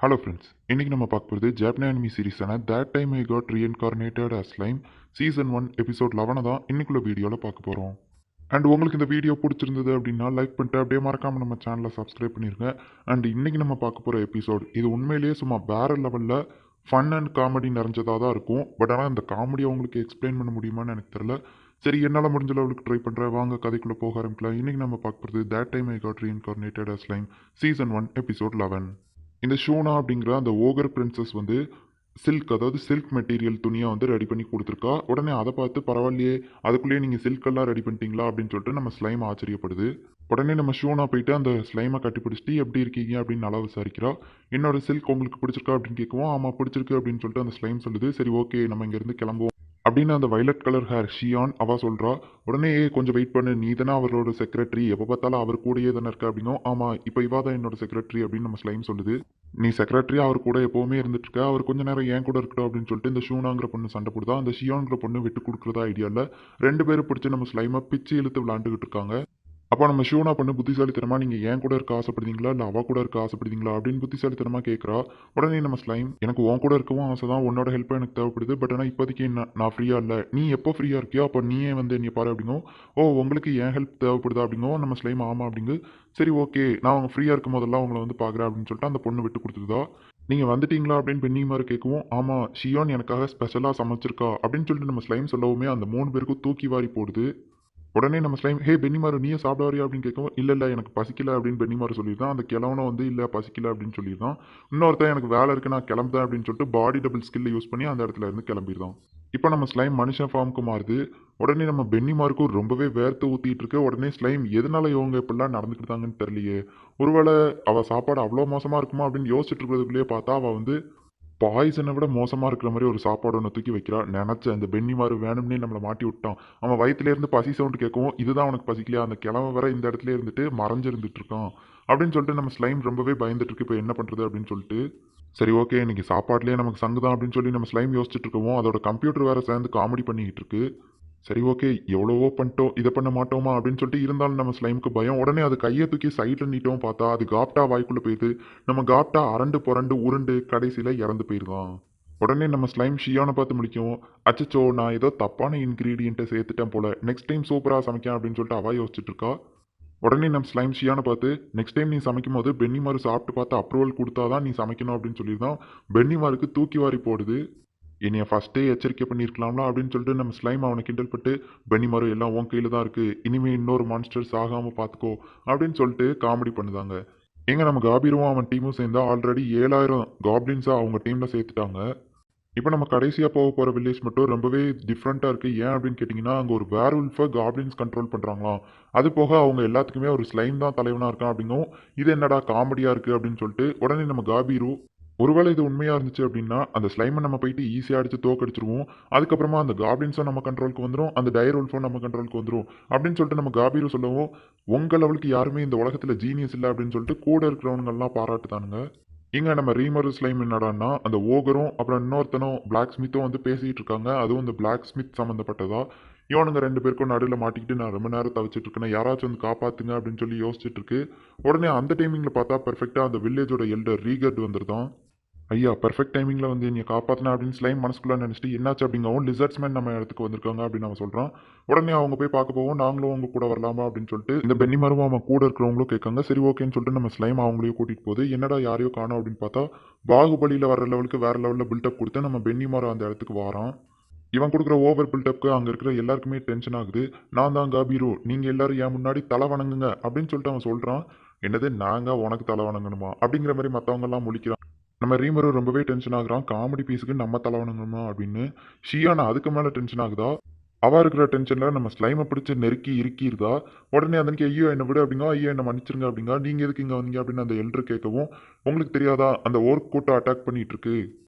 Hello friends, இன்னைக்கு நம்ம பார்க்க போகிறது ஜாப்பனீஸ் அனிமி சீரிஸான that time I got reincarnated as slime season 1 episode 11 தான் இன்னைக்குள்ள வீடியோவில் பார்க்க போகிறோம். அண்ட் உங்களுக்கு இந்த வீடியோ பிடிச்சிருந்தது அப்படின்னா லைக் பண்ணிட்டு அப்படியே மறக்காமல் நம்ம சேனலை சப்ஸ்கிரைப் பண்ணிருங்க. அண்ட் இன்னைக்கு நம்ம பார்க்க போகிற எபிசோட் இது உண்மையிலேயே சும்மா வேற லெவலில் ஃபன் அண்ட் காமெடி நிறைஞ்சதாக தான் இருக்கும். பட் ஆனால் இந்த காமெடியை உங்களுக்கு எக்ஸ்பிளைன் பண்ண முடியுமான்னு எனக்கு தெரியல. சரி, என்னால் முடிஞ்ச லெவலுக்கு ட்ரை பண்ணுறேன். வாங்க கதைக்குள்ளே போக ஆரம்பிக்கலாம். இன்னைக்கு நம்ம பார்க்க போகிறது that time I got reincarnated as slime season 1 episode 11. இந்த ஷூனா அப்படிங்கிற அந்த ஓகர் பிரின்சஸ் வந்து சில்க், அதாவது சில்க் மெட்டீரியல் துணியை வந்து ரெடி பண்ணி கொடுத்துருக்கா. உடனே அதை பார்த்து பரவாயில்லையே, அதுக்குள்ளேயே நீங்கள் சில்கெல்லாம் ரெடி பண்ணிட்டீங்களா அப்படின்னு சொல்லிட்டு நம்ம ஸ்லைம் ஆச்சரியப்படுது. உடனே நம்ம ஷூனா போயிட்டு அந்த ஸ்லைமை கட்டி பிடிச்சிட்டு எப்படி இருக்கீங்க அப்படின்னு நல்லா விசாரிக்கிறா. என்னோட சில்க் உங்களுக்கு பிடிச்சிருக்கா அப்படின்னு கேட்கவும், ஆமாம் பிடிச்சிருக்கு அப்படின்னு சொல்லிட்டு அந்த ஸ்லைம் சொல்லுது. சரி ஓகே, நம்ம இங்கேருந்து கிளம்புவோம் அப்படின்னு அந்த வைலட் கலர் ஹேர் ஷியான் அவ சொல்றா. உடனே கொஞ்சம் வெயிட் பண்ணு, நீ தானே அவரோட செக்ரட்டரி, எப்போ பார்த்தாலும் அவர் கூடயே தானே இருக்க அப்படின்னும். ஆமா, இப்போ இவா தான் என்னோட செக்ரட்டரி அப்படின்னு நம்ம ஸ்லைம் சொல்லுது. நீ செக்ரட்டரி அவர் கூட எப்பவுமே இருந்துட்டு இருக்க, அவர் கொஞ்ச நேரம் ஏன் கூட இருக்கட்டும் அப்படின்னு சொல்லிட்டு இந்த ஷூனாங்கிற பொண்ணு சண்டை போடுதா. அந்த ஷியான்கிற பொண்ணு விட்டு கொடுக்குறதா ஐடியா இல்லை. ரெண்டு பேரும் பிடிச்சி நம்ம ஸ்லைமை பிச்சு இழுத்து விளாண்டுக்கிட்டு இருக்காங்க. அப்போ நம்ம ஷூனா பண்ணு புத்திசாலித்தனமா, நீங்கள் ஏன் கூட இருக்க ஆசைப்படுறீங்களா இல்லை அவ கூட இருக்க ஆசைப்படுறீங்களா அப்படின்னு புத்திசாலித்தனமா கேட்குறா. உடனே நம்ம ஸ்லைம், எனக்கு உன் கூட இருக்கவும் ஆசை தான், உன்னோட ஹெல்ப் எனக்கு தேவைப்படுது. பட் ஆனால் இப்போதைக்கு நான் ஃப்ரீயாக இல்லை, நீ எப்போ ஃப்ரீயாக இருக்கியோ அப்போ நீயே வந்து என்னை பாரு அப்படிங்கும். ஓ, உங்களுக்கு என் ஹெல்ப் தேவைப்படுதா அப்படிங்கும். நம்ம ஸ்லைம் ஆமாம் அப்படிங்கு. சரி ஓகே, நான் அவங்க ஃப்ரீயாக இருக்கும் போதெல்லாம் உங்களை வந்து பார்க்குறேன் அப்படின்னு சொல்லிட்டு அந்த பொண்ணு விட்டு கொடுத்துருதா. நீங்கள் வந்துட்டீங்களா அப்படின்னு பெண்ணி மாதிரி கேட்கவும், ஆமாம் ஷியோன் எனக்காக ஸ்பெஷலாக சமைச்சிருக்கா அப்படின்னு சொல்லிட்டு நம்ம ஸ்லைம் சொல்லவுமே அந்த 3 பேருக்கும் தூக்கி வாரி போடுது. உடனே நம்ம ஸ்லைம், ஹே பென்னிமாரு நீயே சாப்பிட வரியா அப்படின்னு கேட்கவும், இல்லை எனக்கு பசிக்கல அப்படின்னு பென்னிமாரு சொல்லியிருந்தான். அந்த கிழவனும் வந்து இல்லை பசிக்கல அப்படின்னு சொல்லியிருந்தான். இன்னொருத்தன் எனக்கு வேலை இருக்கு நான் கிளம்புறேன் அப்படின்னு சொல்லிட்டு பாடி டபுள் ஸ்கில்லை யூஸ் பண்ணி அந்த இடத்துல இருந்து கிளம்பிடுதான். இப்போ நம்ம ஸ்லைம் மனுஷன் ஃபார்முக்கு மாறுது. உடனே நம்ம பென்னிமாருக்கும் ரொம்பவே வேர்த்து ஊத்திட்டு இருக்கு. உடனே ஸ்லைம், எதனால இவங்க இப்படிலாம் நடந்துக்கிட்டாங்கன்னு தெரியலையே, ஒருவேளை அவ சாப்பாடு அவ்வளோ மோசமா இருக்குமா அப்படின்னு யோசிச்சுட்டு இருக்கிறதுக்குள்ளேயே பார்த்தா அவ வந்து பாய்சனை விட மோசமாக இருக்கிற மாதிரி ஒரு சாப்பாடு ஒன்று தூக்கி வைக்கிறா. நினச்சேன் இந்த பென்னிமாரு வேணும்னே நம்மளை மாட்டி விட்டான். அவன் வயிற்றுலேருந்து பசி சவுண்டு கேட்கவும், இதுதான் அவனுக்கு பசிக்கலையா, அந்த கிழமை வர இந்த இடத்துல இருந்துட்டு மறைஞ்சிருந்துட்டு இருக்கான் அப்படின்னு சொல்லிட்டு நம்ம ஸ்லைம் ரொம்பவே பயந்துட்டு இருக்கு. இப்போ என்ன பண்ணுறது அப்படின்னு சொல்லிட்டு, சரி ஓகே இன்னைக்கு சாப்பாட்லேயே நமக்கு சங்கு தான் அப்படின்னு சொல்லி நம்ம ஸ்லைம் யோசிச்சுட்டு இருக்கவும், அதோட கம்ப்யூட்டர் வேற சேர்ந்து காமெடி பண்ணிக்கிட்டு இருக்கு. சரி ஓகே, எவ்வளவோ பண்ணிட்டோம், இதை பண்ண மாட்டோமா அப்படின்னு சொல்லிட்டு இருந்தாலும் நம்ம ஸ்லைமுக்கு பயம். உடனே அது கையை தூக்கி சைடில் நீட்டவும் பார்த்தா அது காப்டா வாய்க்குள்ளே போயிடுது. நம்ம காப்டா அரண்டு புரண்டு உருண்டு கடைசியில் இறந்து போயிருதான். உடனே நம்ம ஸ்லைம் ஷியானை பார்த்து முடிக்கவும், அச்சச்சோ நான் ஏதோ தப்பான இன்க்ரீடியண்ட்டை சேர்த்துட்டேன் போல, நெக்ஸ்ட் டைம் சூப்பராக சமைக்கேன் அப்படின்னு சொல்லிட்டு அவ யோசிச்சுட்டு இருக்கா. உடனே நம்ம ஸ்லைம் ஷியானை பார்த்து, நெக்ஸ்ட் டைம் நீ சமைக்கும் போது பென்னிமாரு சாப்பிட்டு பார்த்து அப்ரூவல் கொடுத்தாதான் நீ சமைக்கணும் அப்படின்னு சொல்லியிருந்தான். பென்னிமாருக்கு தூக்கி வாரி போடுது. என்னைய ஃபஸ்ட்டே எச்சரிக்கை பண்ணியிருக்கலாம்ல அப்படின்னு சொல்லிட்டு நம்ம ஸ்லைம் அவனை கிண்டல் பட்டு, பென்னிமாரு எல்லாம் உன் கையில் தான் இருக்குது, இனிமேல் இன்னொரு மான்ஸ்டர்ஸ் ஆகாமல் பார்த்துக்கோ அப்படின்னு சொல்லிட்டு காமெடி பண்ணுதாங்க. எங்க நம்ம காபீரும் அவன் டீமும் சேர்ந்தா ஆல்ரெடி 7,000 காப்ளின்ஸாக அவங்க டீமில் சேர்த்துட்டாங்க. இப்போ நம்ம கடைசியாக போக போகிற வில்லேஜ் மட்டும் ரொம்பவே டிஃப்ரெண்ட்டாக இருக்குது. ஏன் அப்படின்னு கேட்டிங்கன்னா, அங்கே ஒரு வேர்வுல்ஃபை காப்ளின்ஸ் கண்ட்ரோல் பண்ணுறாங்களாம். அது போக அவங்க எல்லாத்துக்குமே ஒரு ஸ்லைம் தான் தலைவனாக இருக்கான் அப்படிங்கும். இது என்னடா காமெடியாக இருக்குது அப்படின்னு சொல்லிட்டு உடனே நம்ம காபீரு, ஒருவேளை இது உண்மையாக இருந்துச்சு அப்படின்னா அந்த ஸ்லைமை நம்ம போயிட்டு ஈஸியாக அடித்து தோக்கடிச்சிருவோம். அதுக்கப்புறமா அந்த காப்ளின்ஸும் நம்ம கண்ட்ரோலுக்கு வந்துடும், அந்த டயர் உல்ஃபும் நம்ம கண்ட்ரோலுக்கு வந்துடும் அப்படின்னு சொல்லிட்டு நம்ம காபீரு சொல்லவும், உங்கள் லெவலுக்கு யாருமே இந்த உலகத்தில் ஜீனியஸ் இல்லை அப்படின்னு சொல்லிட்டு கூட இருக்கிறவங்கெல்லாம் பாராட்டுதானுங்க. இங்க நம்ம ரீமர் ஸ்லைம் என்னடான்னா அந்த ஓகரும் அப்புறம் இன்னொருத்தனும் பிளாக் ஸ்மித்தும் வந்து பேசிட்டு இருக்காங்க. அதுவும் இந்த பிளாக் ஸ்மித் சம்மந்தப்பட்டதா. இவனுங்க ரெண்டு பேருக்கும் நடுவில் மாட்டிக்கிட்டு நான் ரொம்ப நேரம் தவிச்சிட்டு இருக்கேன், யாராச்சும் வந்து காப்பாத்துங்க அப்படின்னு சொல்லி யோசிச்சுட்டு இருக்கு. உடனே அந்த டைமிங்ல பார்த்தா பெர்ஃபெக்டா அந்த வில்லேஜோட எல்டர் ரீகர்ட் வந்துருதான். ஐயா பெர்ஃபெக்ட் டைமிங்கில் வந்து என்னை காப்பாற்றினா அப்படின்னு ஸ்லைம் மனசுக்குள்ளே நினச்சிட்டு, என்னாச்சு அப்படிங்கவும், லிசர்ட்ஸ்மேன் நம்ம இடத்துக்கு வந்திருக்காங்க அப்படின்னு அவன் சொல்கிறான். உடனே அவங்க போய் பார்க்க போவோம், நாங்களும் அவங்க கூட வரலாமா அப்படின்னு சொல்லிட்டு இந்த பென்னிமாரும் அவன் கூட இருக்கிறவங்களும் கேட்காங்க. சரி ஓகேன்னு சொல்லிட்டு நம்ம ஸ்லைம் அவங்களையும் கூட்டிகிட்டு போகுது. என்னடா யாரையோ காணோம் அப்படின்னு பார்த்தா, பாகுபலியில் வர லெவலுக்கு வேறு லெவலில் பில்டப் கொடுத்து நம்ம பென்னிமாரும் அந்த இடத்துக்கு வாரான். இவன் கொடுக்குற ஓவர் பில்டப்க்கு அங்கே இருக்கிற எல்லாருக்குமே டென்ஷன் ஆகுது. நான் தான் காபீரு, நீங்கள் எல்லாரும் என் முன்னாடி தலை வணங்குங்க அப்படின்னு சொல்லிட்டு அவன் சொல்கிறான். என்னது நாங்கள் உனக்கு தலை வணங்கணுமா அப்படிங்கிற மாதிரி மற்றவங்கெல்லாம் முழிக்கிறான். நம்ம ரீமரும் ரொம்பவே டென்ஷன் ஆகுறான். காமெடி பீஸுக்கு நம்ம தலை வணங்கணுமா அப்படின்னு. ஷியானா அதுக்கு மேலே டென்ஷன் ஆகுதா. அவ இருக்கிற டென்ஷனில் நம்ம ஸ்லைமை பிடிச்சி நெருக்கி இறுக்கிடுதா. உடனே அதற்கு ஐயோ என்னை விடு அப்படிங்க, ஐயோ என்னை மன்னிச்சிருங்க அப்படிங்க, நீங்கள் எதுக்கு இங்கே வந்தீங்க அப்படின்னு அந்த எல்டர் கேட்கவும், உங்களுக்கு தெரியாதா அந்த ஓர்க் கூட்டம் அட்டாக் பண்ணிட்டு இருக்கு,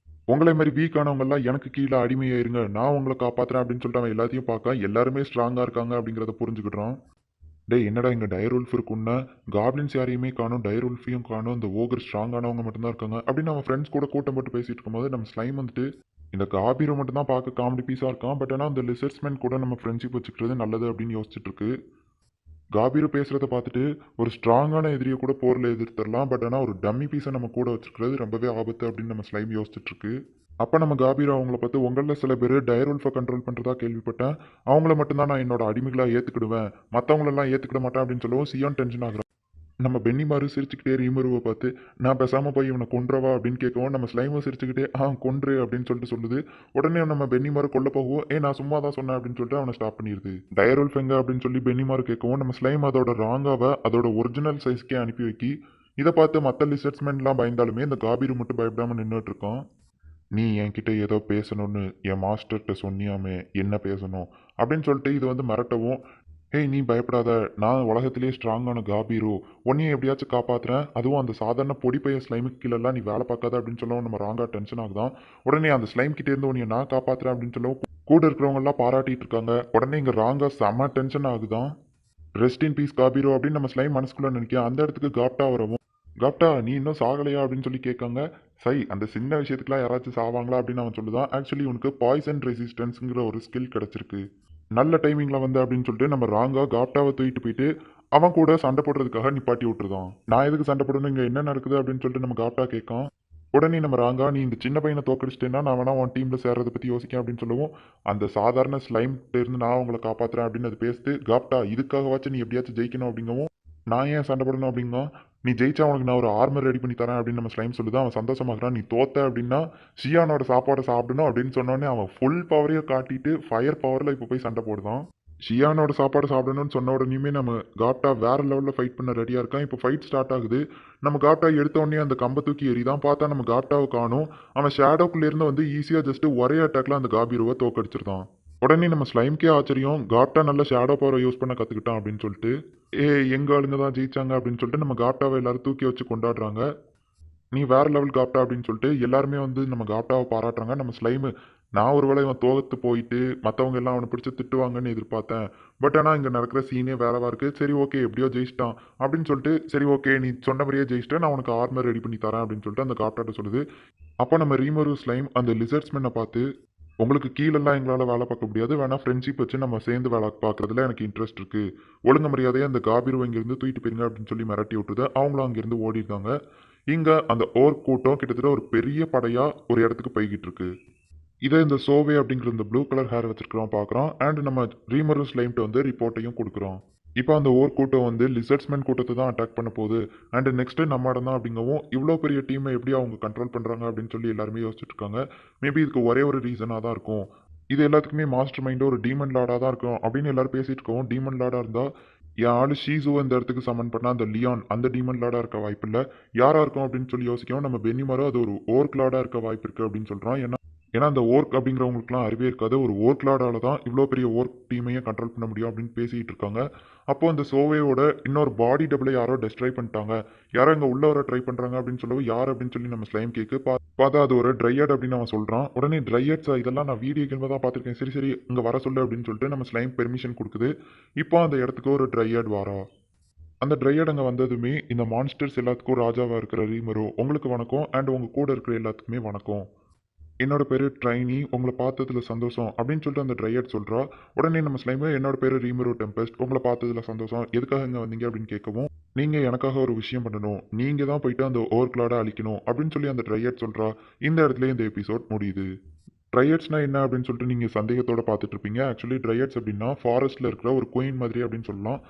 உங்களை மாதிரி வீக்கானவங்கெல்லாம் எனக்கு கீழே அடிமையாயிருங்க, நான் உங்களை காப்பாற்றுறேன் அப்படின்னு சொல்லிட்டு அவன் எல்லாத்தையும் பார்க்க எல்லாருமே ஸ்ட்ராங்காக இருக்காங்க அப்படிங்கிறத புரிஞ்சுக்கிட்டான். டேய் என்னடா இங்கே டயர் உல்ஃப் இருக்குன்னா, காப்ளின்ஸ் யாரையுமே காணும், டயர் உல்ஃபையும் காணும், இந்த ஓகர் ஸ்ட்ராங்கானவங்க மட்டும்தான் இருக்காங்க அப்படின்னு நம்ம ஃப்ரெண்ட்ஸ் கூட கூட்டம் போட்டு பேசிட்டு இருக்கும்போது நம்ம ஸ்லைம் வந்துட்டு, இந்த காபீரோ மட்டும் தான் பார்க்க காமெடி பீஸாக இருக்கான், பட் ஆனால் அந்த லிசர்ட்ஸ்மேன் கூட நம்ம ஃப்ரெண்ட்ஷிப் வச்சுக்கிறது நல்லது அப்படின்னு யோசிச்சுட்டு இருக்கு. காபீர் பேசுறத பார்த்துட்டு ஒரு ஸ்ட்ராங்கான எதிரியை கூட போரில் எதிர்த்துடலாம். பட் ஆனால் ஒரு டம்மி பீஸை நம்ம கூட வச்சிருக்கிறது ரொம்பவே ஆபத்து அப்படின்னு நம்ம ஸ்லைம் யோசிச்சுட்டு இருக்கு. அப்போ நம்ம காபீர் அவங்கள பார்த்து உங்களில் சில பேர் டயர்வல்ஃபை கண்ட்ரோல் பண்ணுறதா கேள்விப்பட்டேன். அவங்கள மட்டும்தான் நான் என்னோட அடிமைகளாக ஏற்றுக்கிடுவேன், மற்றவங்களெல்லாம் ஏற்றுக்கிட மாட்டேன் அப்படின்னு சொல்லவும் சியான் டென்ஷன் ஆகுறான். நம்ம பென்னிமாரு சிரிச்சுக்கிட்டே ரீமருவை பார்த்து நான் பேசாமல் போய் இவனை கொன்றவா அப்படின்னு கேட்கவும் நம்ம ஸ்லைமும் சிரிச்சுக்கிட்டே கொன்று அப்படின்னு சொல்லிட்டு சொல்லுது. உடனே நம்ம பென்னிமாரு கொல்ல போகவும் நான் சும்மா தான் சொன்னேன் அப்படின்னு சொல்லிட்டு அவனை ஸ்டாப் பண்ணிடுது. டயரோல் ஃபெங்க அப்படின்னு சொல்லி பென்னிமாரு கேட்கவும் நம்ம ஸ்லைம் அதோட ராங்காவை அதோட ஒரிஜினல் சைஸ்க்கே அனுப்பி வைக்கி இதை பார்த்து மற்ற லிசர்ட்ஸ்மென்ட்லாம் பயந்தாலுமே இந்த காபீர் மட்டும் பயப்படாமல் நின்றுட்டு இருக்கோம். நீ என்கிட்ட ஏதோ பேசணும்னு என் மாஸ்டர்கிட்ட சொன்னியாமே, என்ன பேசணும் அப்படின்னு சொல்லிட்டு இது வந்து மிரட்டவும், நீ பயப்படாத, நான் உலகத்திலேயே ஸ்ட்ராங்கான காபீரோ, உன்னையும் எப்படியாச்சும் காப்பாத்துறேன், அதுவும் அந்த சாதாரண பொடி பைய ஸ்லைமுக்கு கீழெல்லாம் நீ வேலை பார்க்காத அப்படின்னு சொல்லவும் நம்ம ராங்கா டென்ஷன் ஆகுதான். உடனே அந்த ஸ்லைம் கிட்டே இருந்து உன்னைய நான் காப்பாத்துறேன் அப்படின்னு சொல்லவும் கூட இருக்கிறவங்க எல்லாம் பாராட்டிட்டு இருக்காங்க. உடனே இங்க ராங்கா செம்ம டென்ஷன் ஆகுதான். ரெஸ்ட் இன் பீஸ் காபீரோ அப்படின்னு நம்ம ஸ்லைம் மனசுக்குள்ள நினைக்க அந்த இடத்துக்கு காப்டா வரவும், காப்டா நீ இன்னும் சாகலையா அப்படின்னு சொல்லி கேட்காங்க. சை அந்த சின்ன விஷயத்துக்குலாம் யாராச்சும் சாவாங்களா அப்படின்னு அவன் சொல்லுதான். ஆக்சுவலி உனக்கு பாய்சன் ரெசிஸ்டன்ஸுங்கிற ஒரு ஸ்கில் கிடச்சிருக்கு, நல்ல டைமிங்கில் வந்து அப்படின்னு சொல்லிட்டு நம்ம ராங்கா காப்டாவை தூக்கிட்டு போயிட்டு அவன் கூட சண்டை போடுறதுக்காக நிப்பாட்டி விட்டுருதான். நான் எதுக்கு சண்டை போடணும், இங்கே என்ன நடக்குது அப்படின்னு சொல்லிட்டு நம்ம காப்டா கேட்கான். உடனே நம்ம ராங்கா நீ இந்த சின்ன பையனை தோக்கடிச்சிட்டேன்னா நான் வேணா உன் டீமில் சேர்றதை பற்றி யோசிக்கேன் அப்படின்னு சொல்லவும், அந்த சாதாரண ஸ்லைம்கிட்ட இருந்து நான் உங்களை காப்பாற்றுறேன் அப்படின்னு அது பேசுது. காப்டா இதுக்காகவாச்சும் நீ எப்படியாச்சும் ஜெயிக்கணும் அப்படிங்கவும், நான் ஏன் சண்டை போடணும் அப்படிங்க, நீ ஜெயிச்சா உனக்கு நான் ஒரு ஆர்மர் ரெடி பண்ணி தரேன் அப்படின்னு நம்ம ஸ்லைம் சொல்லுது. அவன் சந்தோஷமாகறான். நீ தோத்த அப்படின்னா ஷியானோட சாப்பாடை சாப்பிடணும் அப்படின்னு சொன்னோடனே அவன் ஃபுல் பவரையும் காட்டிட்டு ஃபயர் பவரில் இப்போ போய் சண்டை போடுதான். ஷியானோட சாப்பாடு சாப்பிடணும்னு சொன்ன உடனேயுமே நம்ம காப்டா வேற லெவலில் ஃபைட் பண்ண ரெடியாக இருக்கான். இப்போ ஃபைட் ஸ்டார்ட் ஆகுது. நம்ம காப்டா எடுத்த உடனே அந்த கம்பை தூக்கி எறிதான். பார்த்தா நம்ம காப்டாவை காணும். அவன் ஷேடோக்குள்ளேருந்து வந்து ஈஸியாக ஜஸ்ட் ஒரே அட்டாக்ல அந்த காபீரோவை தோக்கடிச்சிருந்தான். உடனே நம்ம ஸ்லைம்கே ஆச்சரியம், காப்டா நல்ல ஷேடோ பவரை யூஸ் பண்ண கற்றுக்கிட்டான் அப்படின்னு சொல்லிட்டு. எங்க ஆளுங்க தான் ஜெயிச்சாங்க அப்படின்னு சொல்லிட்டு நம்ம காப்டாவை எல்லாரும் தூக்கி வச்சு கொண்டாடுறாங்க. நீ வேற லெவல் காப்டா அப்படின்னு சொல்லிட்டு எல்லாருமே வந்து நம்ம காப்டாவை பாராட்டுறாங்க. நம்ம ஸ்லைமு நான் ஒரு வேளை இவன் தோத்து போயிட்டு மற்றவங்க எல்லாம் அவனை பிடிச்சி திட்டுவாங்கன்னு எதிர்பார்த்தேன். பட் ஆனால் இங்கே நடக்கிற சீனே வேறவா இருக்கு. சரி ஓகே எப்படியோ ஜெயிச்சிட்டான் அப்படின்னு சொல்லிட்டு, சரி ஓகே நீ சொன்ன மாதிரியே ஜெயிச்சிட்டேன், நான் உனக்கு ஆர்மர் ரெடி பண்ணி தரேன் அப்படின்னு சொல்லிட்டு அந்த காப்டாட்ட சொல்லுது. அப்போ நம்ம ரீமரு ஸ்லைம் அந்த லிசர்ட்ஸ்மென்னை பார்த்து உங்களுக்கு கீழெல்லாம் எங்களால் வேலை பார்க்க முடியாது, வேணா ஃப்ரெண்ட்ஷிப் வச்சு நம்ம சேர்ந்து வேலை பார்க்குறதுல எனக்கு இன்ட்ரெஸ்ட் இருக்கு, ஒழுங்கு மரியாதையை அந்த காபீர் இங்கேருந்து தூக்கிட்டு போயிருங்க அப்படின்னு சொல்லி மிரட்டி விட்டுது. அவங்களும் அங்கேருந்து ஓடிருக்காங்க. இங்கே அந்த ஓர் கூட்டம் கிட்டத்தட்ட ஒரு பெரிய படையாக ஒரு இடத்துக்கு போய்கிட்டு இருக்கு. இதை இந்த சோவே அப்படிங்கிற இந்த ப்ளூ கலர் ஹேர் வச்சிருக்கிறோம் பார்க்குறோம். அண்ட் நம்ம ரீமரு ஸ்லைம்ட்டு வந்து ரிப்போர்ட்டையும் கொடுக்குறோம். இப்போ அந்த ஓர் கூட்டம் வந்து லிசர்ட்ஸ்மென் கூட்டத்தை தான் அட்டாக் பண்ண போகுது. அண்ட் நெக்ஸ்ட்டு நம்ம இடம் தான் அப்படிங்கவும், இவ்வளோ பெரிய டீமை எப்படி அவங்க கண்ட்ரோல் பண்ணுறாங்க அப்படின்னு சொல்லி எல்லாருமே யோசிச்சுட்டு இருக்காங்க. மேபி இதுக்கு ஒரே ஒரு ரீசனாக தான் இருக்கும். இது எல்லாத்துக்குமே மாஸ்டர் மைண்டு ஒரு டீமன் லார்டாக தான் இருக்கும் அப்படின்னு எல்லாரும் பேசிட்டு இருக்கோம். டீமன் லார்டாக இருந்தால் என் ஆளு ஷீசுவை இந்த இடத்துக்கு சமன் பண்ணால் அந்த லியான் அந்த டீமன் லார்டாக இருக்க வாய்ப்பு இல்லை. யாராக இருக்கும் அப்படின்னு சொல்லி யோசிக்கவும் நம்ம பென்னிமாரோ அது ஒரு ஓர்க் லார்டாக இருக்க வாய்ப்பு இருக்குது அப்படின்னு சொல்கிறோம். ஏன்னா அந்த ஓர்க் அப்படிங்கிறவங்களுக்குலாம் அறிவே இருக்காது. ஒரு ஓர்க் லார்டால தான் இவ்வளோ பெரிய ஓர்க் டீமையும் கண்ட்ரோல் பண்ண முடியும் அப்படின்னு பேசிகிட்டு இருக்காங்க. அப்போ அந்த சோவேயோட இன்னொரு பாடி டபுளை யாரோ டெஸ்ட்ராய் பண்ணிட்டாங்க, யாரோ இங்கே உள்ள வர ட்ரை பண்ணுறாங்க அப்படின்னு சொல்லவும் யார் அப்படின்னு சொல்லி நம்ம ஸ்லைம் கேக்கு பார்த்தா அது ஒரு ட்ரையட் அப்படின்னு அவன் சொல்கிறான். உடனே ட்ரையட்ஸா இதெல்லாம் நான் வீடியோ கேம் தான் பார்த்துருக்கேன், சரி சரி இங்கே வர சொல்லு அப்படின்னு சொல்லிட்டு நம்ம ஸ்லைம் பெர்மிஷன் கொடுக்குது. இப்போ அந்த இடத்துக்கு ஒரு ட்ரையட் வாரா. அந்த ட்ரையட் அங்கே வந்ததுமே இந்த மான்ஸ்டர்ஸ் எல்லாத்துக்கும் ராஜாவாக இருக்கிற ரீமரோ உங்களுக்கு வணக்கம், அண்ட் உங்கள் கூட இருக்கிற எல்லாத்துக்குமே வணக்கம், என்னோட பேர் ட்ரைனி, உங்களை பார்த்ததுல சந்தோஷம் அப்படின்னு சொல்லிட்டு அந்த ட்ரையட் சொல்கிறா. உடனே நம்ம ஸ்லைமு என்னோட பேர் ரீமரோ டெம்பஸ்ட், உங்களை பார்த்ததுல சந்தோஷம், எதுக்காக இங்கே வந்தீங்க அப்படின்னு கேட்கவும், நீங்கள் எனக்காக ஒரு விஷயம் பண்ணணும், நீங்கள் தான் போயிட்டு அந்த ஓவர்க்ளாடை அழிக்கணும் அப்படின்னு சொல்லி அந்த ட்ரையட் சொல்கிறா. இந்த இடத்துல இந்த எபிசோட் முடியுது. ட்ரையட்ஸ்னா என்ன அப்படின்னு சொல்லிட்டு நீங்கள் சந்தேகத்தோட பார்த்துட்டு இருப்பீங்க. ஆக்சுவலி ட்ரையட்ஸ் அப்படின்னா ஃபாரஸ்ட்டில் இருக்கிற ஒரு குயின் மாதிரி அப்படின்னு சொல்லலாம்.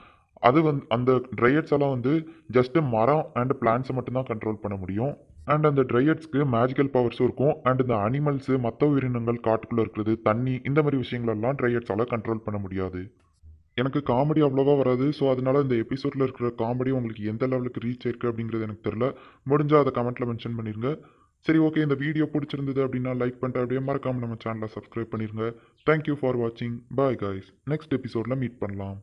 அது வந்து அந்த ட்ரையட்ஸ் எல்லாம் வந்து ஜஸ்ட் மரம் அண்ட் பிளான்ஸை மட்டும்தான் கண்ட்ரோல் பண்ண முடியும். அண்ட் அந்த ட்ரையட்ஸ்க்கு மேஜிக்கல் பவர்ஸும் இருக்கும். அண்ட் இந்த அனிமல்ஸு மற்ற உயிரினங்கள் காட்டுக்குள்ளே இருக்கிறது தண்ணி இந்த மாதிரி விஷயங்களெல்லாம் ட்ரையட்ஸால் கண்ட்ரோல் பண்ண முடியாது. எனக்கு காமெடி அவ்வளோவா வராது. ஸோ அதனால இந்த எபிசோடில் இருக்கிற காமெடி உங்களுக்கு எந்த லெவலுக்கு ரீச் ஆயிருக்கு அப்படிங்கிறது எனக்கு தெரில. முடிஞ்சால் அதை கமெண்ட்டில் மென்ஷன் பண்ணிடுங்க. சரி ஓகே, இந்த வீடியோ பிடிச்சிருந்தது அப்படின்னா லைக் பண்ணிட்டு அப்படியே மறக்காமல் நம்ம சேனலை சப்ஸ்கிரைப் பண்ணிடுங்க. தேங்க்யூ ஃபார் வாட்சிங். பாய் கைஸ், நெக்ஸ்ட் எபிசோடில் மீட் பண்ணலாம்.